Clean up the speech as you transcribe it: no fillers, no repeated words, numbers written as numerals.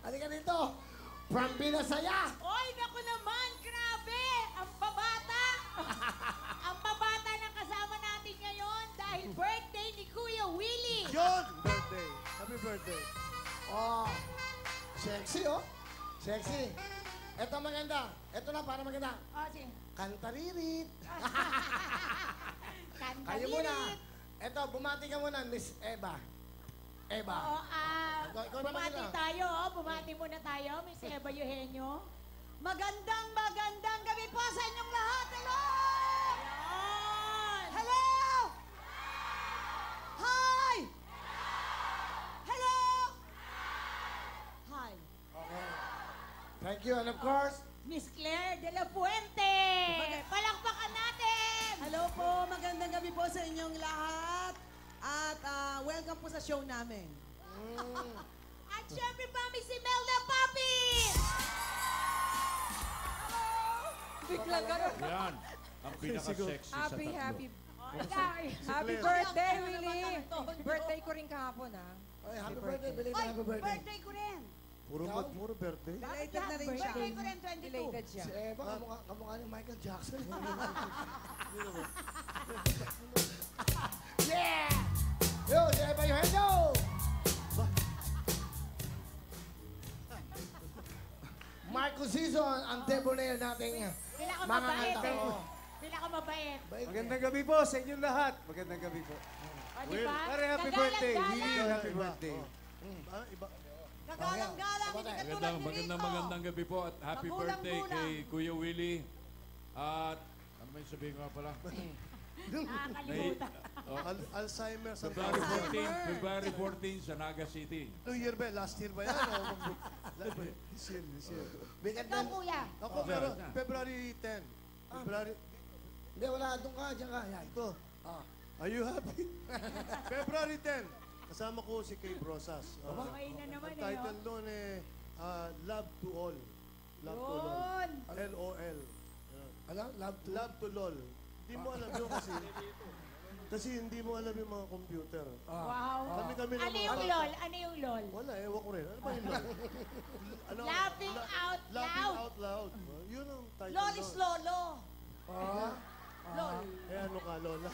Halika dito. From Binasaya. Oy, naku naman, grabe! Ang babata! Ang babata na kasama natin ngayon dahil birthday ni Kuya Willie. Yun! Birthday. Happy birthday. Oh, sexy oh. Sexy. Ito maganda. Ito na para maganda. Oh, sige. Kantaririt. Kanta Kayo muna. lirit. Ito, bumati ka muna, Miss Eva. Eva. Oo, Ikaw naman bumati yun, ah. tayo, bumati muna tayo, Miss Eva Eugenio. Magandang gabi po sa inyong lahat. Hello! Ayan! Hello! Hi! Hello! Hi. Okay. Thank you. And of course, Miss Claire de la Fuente! Palakpakan natin! Hello po, magandang gabi po sa inyong lahat. At welcome po sa show namin. At syempre pa, Miss Imelda Papi! Bigla gano'n. Yan. Ang pinaka-sexy sa tatlo. Happy Claire. birthday, Willie! Birthday ko rin kahapon, ha? ay, happy birthday. Belated happy birthday. Birthday ko rin. Puro birthday. Belated na rin siya. Birthday ko rin, 22. Belated siya. Si Eva, kamukha ni Michael Jackson. Yeah! Yo, si Eva Eugenio! Marco Season, ang debonair nating Pila ka mga mabait. kanta. Oh. Pila ka mabait. Magandang gabi po sa inyong lahat. Magandang gabi po. O, di ba? Pare, happy Kagalang-galang. birthday. Willie, happy birthday. Iba. Kagalang-galang, hindi katulad ni Rico. Magandang gabi po at happy birthday kay Kuya Willie. At may sabihin ko nga pala. Nakakalimutan. Alzheimer sa February 14 sa Naga City. New Year ba? Last year ba yan? This year. Bigat Ikaw, na. kuya. Ako, pero February 10. February... Hindi, wala. Doon ka, dyan ka. Yan. Ito. Ah. Are you happy? February 10. Kasama ko si Kay Brosas. Okay na naman Ang title noon Love to All. Love to All. Yun. LOL. Ano? Love to? Love to LOL. Hindi mo alam yun kasi. Kasi hindi mo alam yung mga computer. Wow. Kami Ano yung LOL? Ano yung LOL? Wala, ewan ko rin. Ano ba yung LOL? Laughing out Laughing loud. out loud. Yun ang title Lolis nun. Lolo. Ah. Lol. Eh ano ka, Lola?